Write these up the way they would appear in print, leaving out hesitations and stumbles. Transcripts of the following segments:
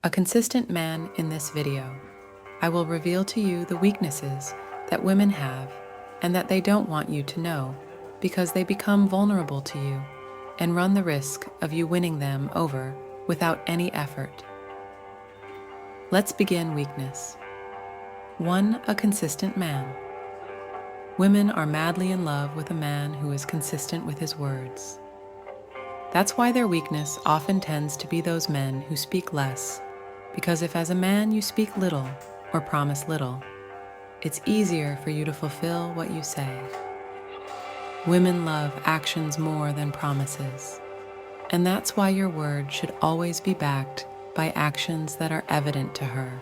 A consistent man in this video. I will reveal to you the weaknesses that women have and that they don't want you to know because they become vulnerable to you and run the risk of you winning them over without any effort. Let's begin weakness. 1. A consistent man. Women are madly in love with a man who is consistent with his words. That's why their weakness often tends to be those men who speak less, because if as a man you speak little or promise little, it's easier for you to fulfill what you say. Women love actions more than promises, and that's why your word should always be backed by actions that are evident to her.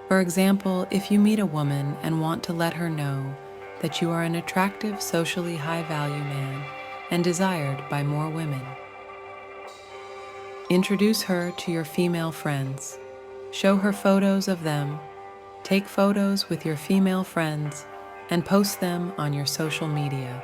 For example, if you meet a woman and want to let her know that you are an attractive, socially high-value man and desired by more women, introduce her to your female friends, show her photos of them, take photos with your female friends, and post them on your social media,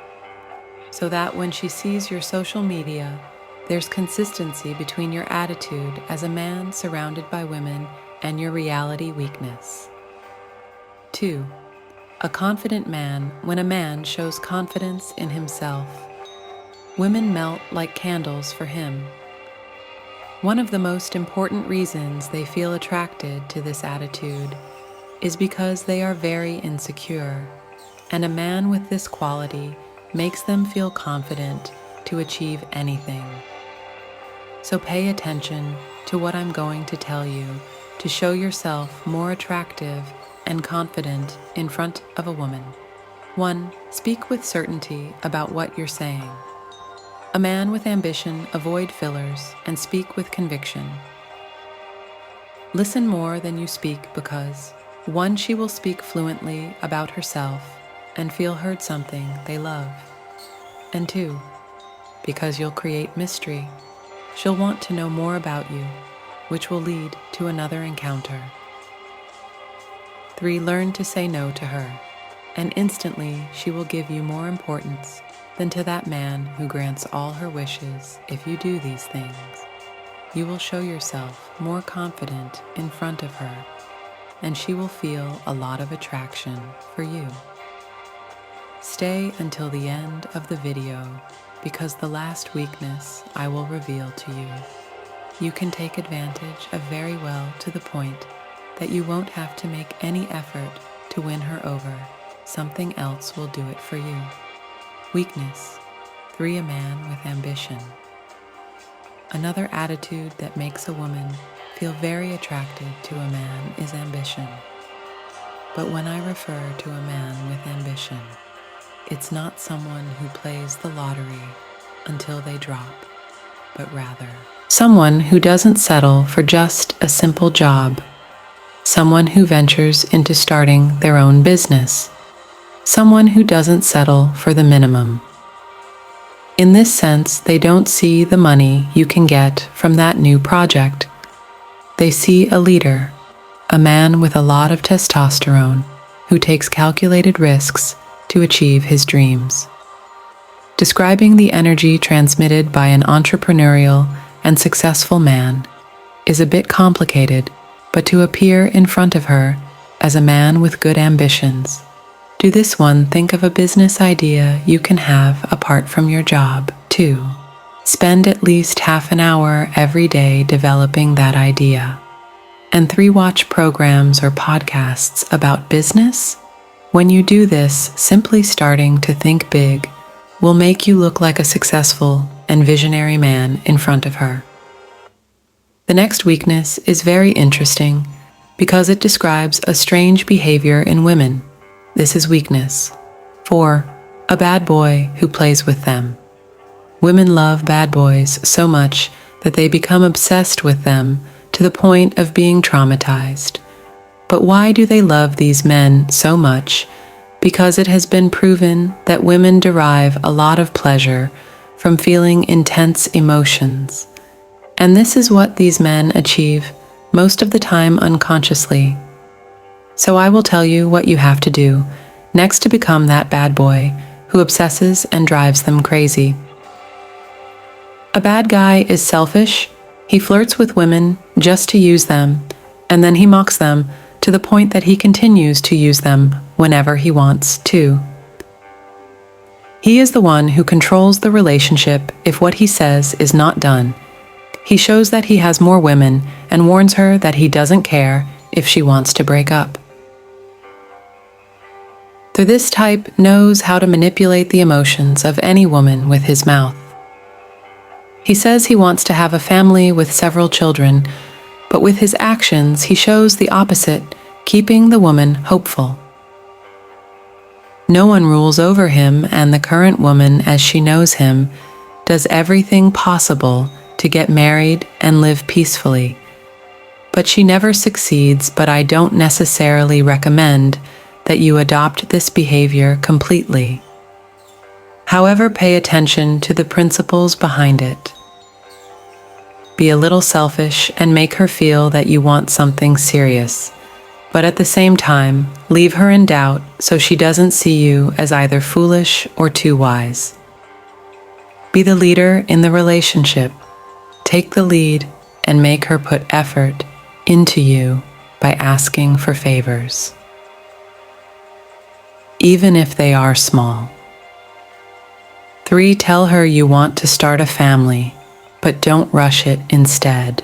so that when she sees your social media, there's consistency between your attitude as a man surrounded by women and your reality weakness. 2. A confident man. When a man shows confidence in himself, women melt like candles for him. One of the most important reasons they feel attracted to this attitude is because they are very insecure, and a man with this quality makes them feel confident to achieve anything. So pay attention to what I'm going to tell you to show yourself more attractive and confident in front of a woman. 1. Speak with certainty about what you're saying. A man with ambition, avoid fillers and speak with conviction. Listen more than you speak because 1. She will speak fluently about herself and feel heard something they love. And 2. Because you'll create mystery, she'll want to know more about you, which will lead to another encounter. 3. Learn to say no to her, and instantly she will give you more importance than to that man who grants all her wishes. If you do these things, you will show yourself more confident in front of her, and she will feel a lot of attraction for you. Stay until the end of the video because the last weakness I will reveal to you, you can take advantage of very well to the point that you won't have to make any effort to win her over. Something else will do it for you. Weakness. 3. A man with ambition. Another attitude that makes a woman feel very attracted to a man is ambition. But when I refer to a man with ambition, it's not someone who plays the lottery until they drop, but rather someone who doesn't settle for just a simple job, someone who ventures into starting their own business, someone who doesn't settle for the minimum. In this sense, they don't see the money you can get from that new project. They see a leader, a man with a lot of testosterone who takes calculated risks to achieve his dreams. Describing the energy transmitted by an entrepreneurial and successful man is a bit complicated, but to appear in front of her as a man with good ambitions, do this one. Think of a business idea you can have apart from your job. 2. Spend at least half an hour every day developing that idea. And 3. Watch programs or podcasts about business. When you do this, simply starting to think big will make you look like a successful and visionary man in front of her. The next weakness is very interesting because it describes a strange behavior in women. This is weakness. 4. A bad boy who plays with them. Women love bad boys so much that they become obsessed with them to the point of being traumatized. But why do they love these men so much? Because it has been proven that women derive a lot of pleasure from feeling intense emotions. And this is what these men achieve most of the time unconsciously. So I will tell you what you have to do next to become that bad boy who obsesses and drives them crazy. A bad guy is selfish, He flirts with women just to use them, and then he mocks them to the point that he continues to use them whenever he wants to. He is the one who controls the relationship if what he says is not done. He shows that he has more women and warns her that he doesn't care if she wants to break up. This type knows how to manipulate the emotions of any woman with his mouth. He says he wants to have a family with several children, but with his actions he shows the opposite, keeping the woman hopeful. No one rules over him, and the current woman, as she knows him, does everything possible to get married and live peacefully. But she never succeeds, but I don't necessarily recommend that you adopt this behavior completely. However, pay attention to the principles behind it. Be a little selfish and make her feel that you want something serious, but at the same time, leave her in doubt so she doesn't see you as either foolish or too wise. Be the leader in the relationship. Take the lead and make her put effort into you by asking for favors, even if they are small. 3, tell her you want to start a family, but don't rush it instead.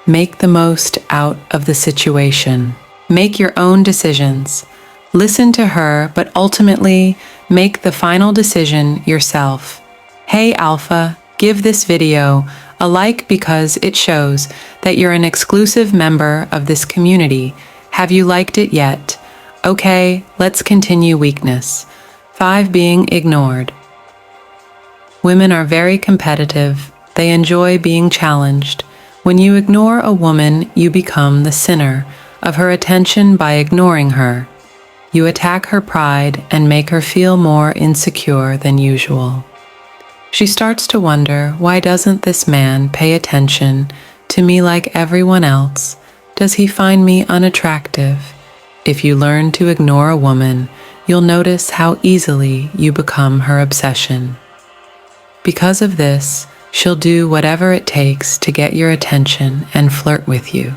Make the most out of the situation. Make your own decisions. Listen to her, but ultimately make the final decision yourself. Hey Alpha, give this video a like because it shows that you're an exclusive member of this community. Have you liked it yet? Okay, let's continue. Weakness. 5, being ignored. Women are very competitive. They enjoy being challenged. When you ignore a woman, you become the center of her attention by ignoring her. You attack her pride and make her feel more insecure than usual. She starts to wonder, why doesn't this man pay attention to me like everyone else? Does he find me unattractive? If you learn to ignore a woman, you'll notice how easily you become her obsession. Because of this, she'll do whatever it takes to get your attention and flirt with you.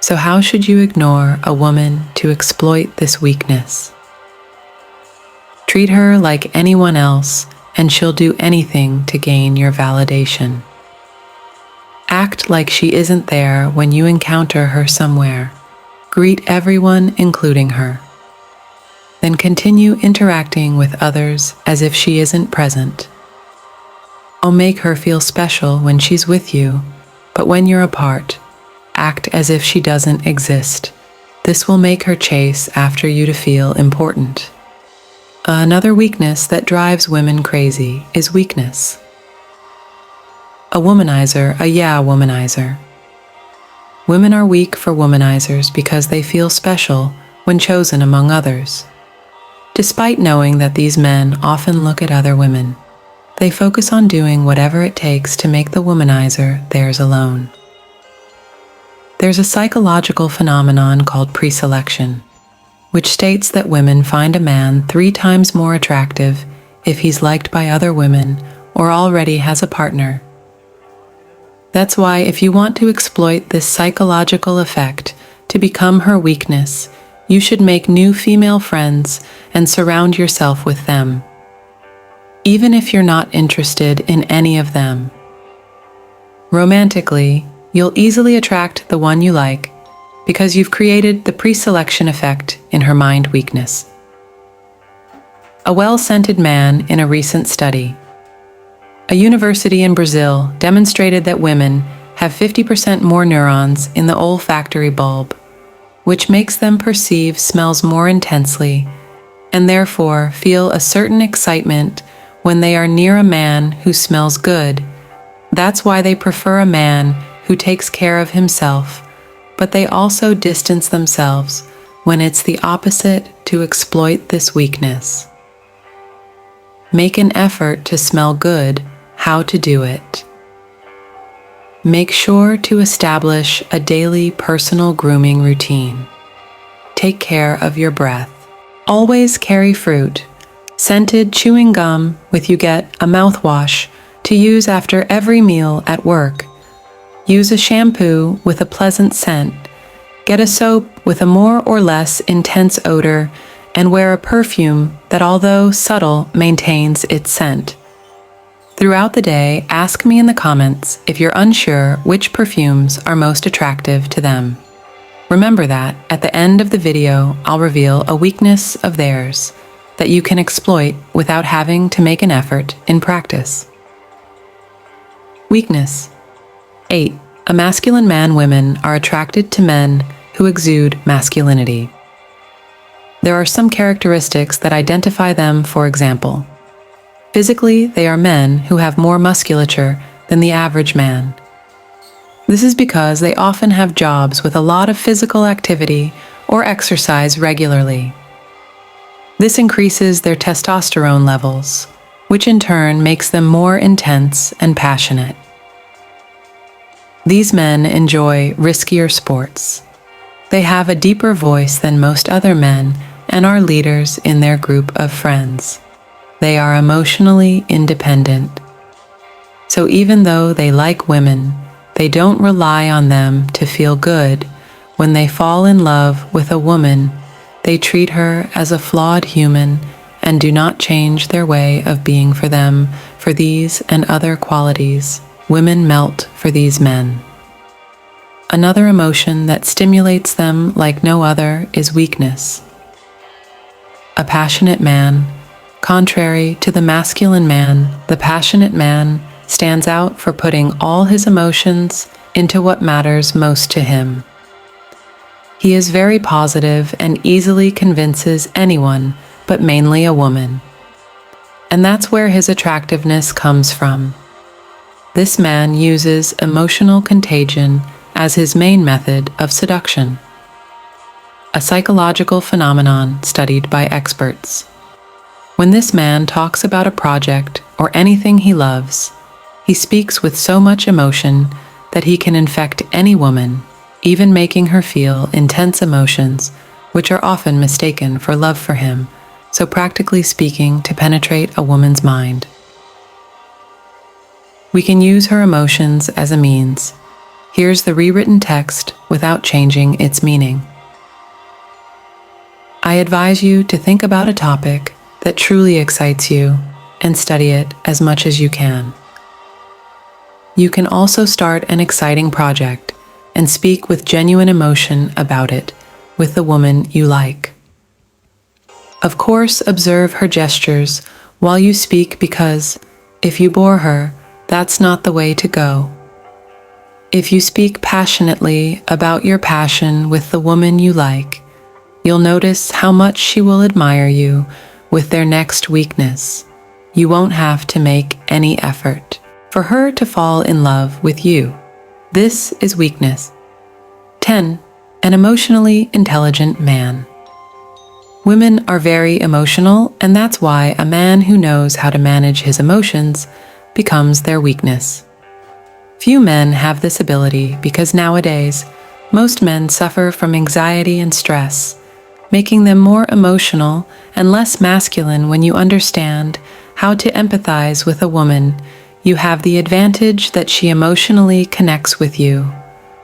So how should you ignore a woman to exploit this weakness? Treat her like anyone else, and she'll do anything to gain your validation. Act like she isn't there when you encounter her somewhere. Greet everyone, including her. Then continue interacting with others as if she isn't present. I'll make her feel special when she's with you, but when you're apart, act as if she doesn't exist. This will make her chase after you to feel important. Another weakness that drives women crazy is weakness. A womanizer, womanizer. Women are weak for womanizers because they feel special when chosen among others. Despite knowing that these men often look at other women, they focus on doing whatever it takes to make the womanizer theirs alone. There's a psychological phenomenon called preselection, which states that women find a man 3 times more attractive if he's liked by other women or already has a partner. That's why if you want to exploit this psychological effect to become her weakness, you should make new female friends and surround yourself with them, even if you're not interested in any of them. Romantically, you'll easily attract the one you like because you've created the preselection effect in her mind weakness. A well-scented man in a recent study. A university in Brazil demonstrated that women have 50% more neurons in the olfactory bulb, which makes them perceive smells more intensely and therefore feel a certain excitement when they are near a man who smells good. That's why they prefer a man who takes care of himself, but they also distance themselves when it's the opposite to exploit this weakness. Make an effort to smell good. How to do it. Make sure to establish a daily personal grooming routine. Take care of your breath. Always carry fruit, scented chewing gum with you. Get a mouthwash to use after every meal at work. Use a shampoo with a pleasant scent. Get a soap with a more or less intense odor, and wear a perfume that, although subtle, maintains its scent. Throughout the day, ask me in the comments if you're unsure which perfumes are most attractive to them. Remember that at the end of the video, I'll reveal a weakness of theirs that you can exploit without having to make an effort in practice. Weakness. 8. A masculine man. Women are attracted to men who exude masculinity. There are some characteristics that identify them. For example, physically, they are men who have more musculature than the average man. This is because they often have jobs with a lot of physical activity or exercise regularly. This increases their testosterone levels, which in turn makes them more intense and passionate. These men enjoy riskier sports. They have a deeper voice than most other men and are leaders in their group of friends. They are emotionally independent. So even though they like women, they don't rely on them to feel good. When they fall in love with a woman, they treat her as a flawed human and do not change their way of being for them. For these and other qualities, women melt for these men. Another emotion that stimulates them like no other is weakness. A passionate man. Contrary to the masculine man, the passionate man stands out for putting all his emotions into what matters most to him. He is very positive and easily convinces anyone, but mainly a woman. And that's where his attractiveness comes from. This man uses emotional contagion as his main method of seduction, a psychological phenomenon studied by experts. When this man talks about a project or anything he loves, he speaks with so much emotion that he can infect any woman, even making her feel intense emotions, which are often mistaken for love for him, so practically speaking, to penetrate a woman's mind. We can use her emotions as a means. Here's the rewritten text without changing its meaning. I advise you to think about a topic that truly excites you and study it as much as you can. You can also start an exciting project and speak with genuine emotion about it with the woman you like. Of course, observe her gestures while you speak, because if you bore her, that's not the way to go. If you speak passionately about your passion with the woman you like, you'll notice how much she will admire you with their next weakness. You won't have to make any effort for her to fall in love with you. This is weakness. 10. An emotionally intelligent man. Women are very emotional, and that's why a man who knows how to manage his emotions becomes their weakness. Few men have this ability because nowadays, most men suffer from anxiety and stress, making them more emotional and less masculine. When you understand how to empathize with a woman, you have the advantage that she emotionally connects with you.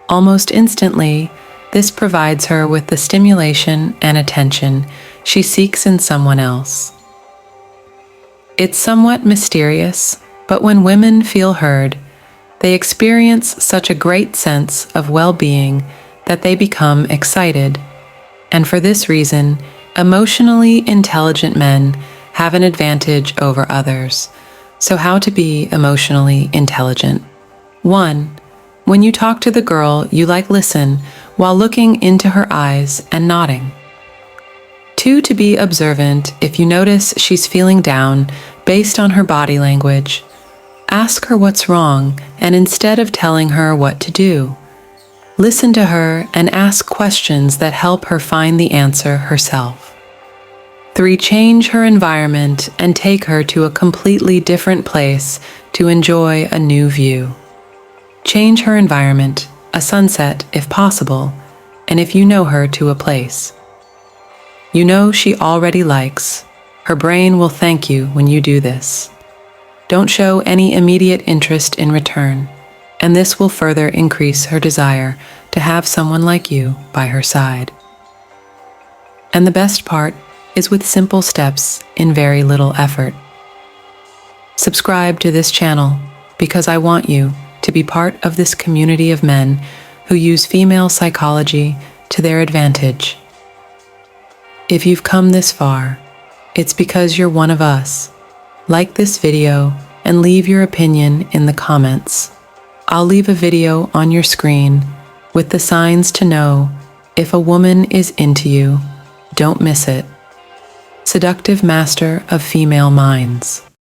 Almost instantly, this provides her with the stimulation and attention she seeks in someone else. It's somewhat mysterious, but when women feel heard, they experience such a great sense of well-being that they become excited. And for this reason, emotionally intelligent men have an advantage over others. So how to be emotionally intelligent? 1. When you talk to the girl you like, listen while looking into her eyes and nodding. 2. To be observant. If you notice she's feeling down based on her body language, ask her what's wrong, and instead of telling her what to do, listen to her and ask questions that help her find the answer herself. 3. Change her environment and take her to a completely different place to enjoy a new view. Change her environment, a sunset if possible, and if you know her, to a place you know she already likes. Her brain will thank you when you do this. Don't show any immediate interest in return. and this will further increase her desire to have someone like you by her side. And the best part is with simple steps in very little effort. Subscribe to this channel because I want you to be part of this community of men who use female psychology to their advantage. If you've come this far, it's because you're one of us. Like this video and leave your opinion in the comments. I'll leave a video on your screen with the signs to know if a woman is into you. Don't miss it. Seductive Master of Female Minds.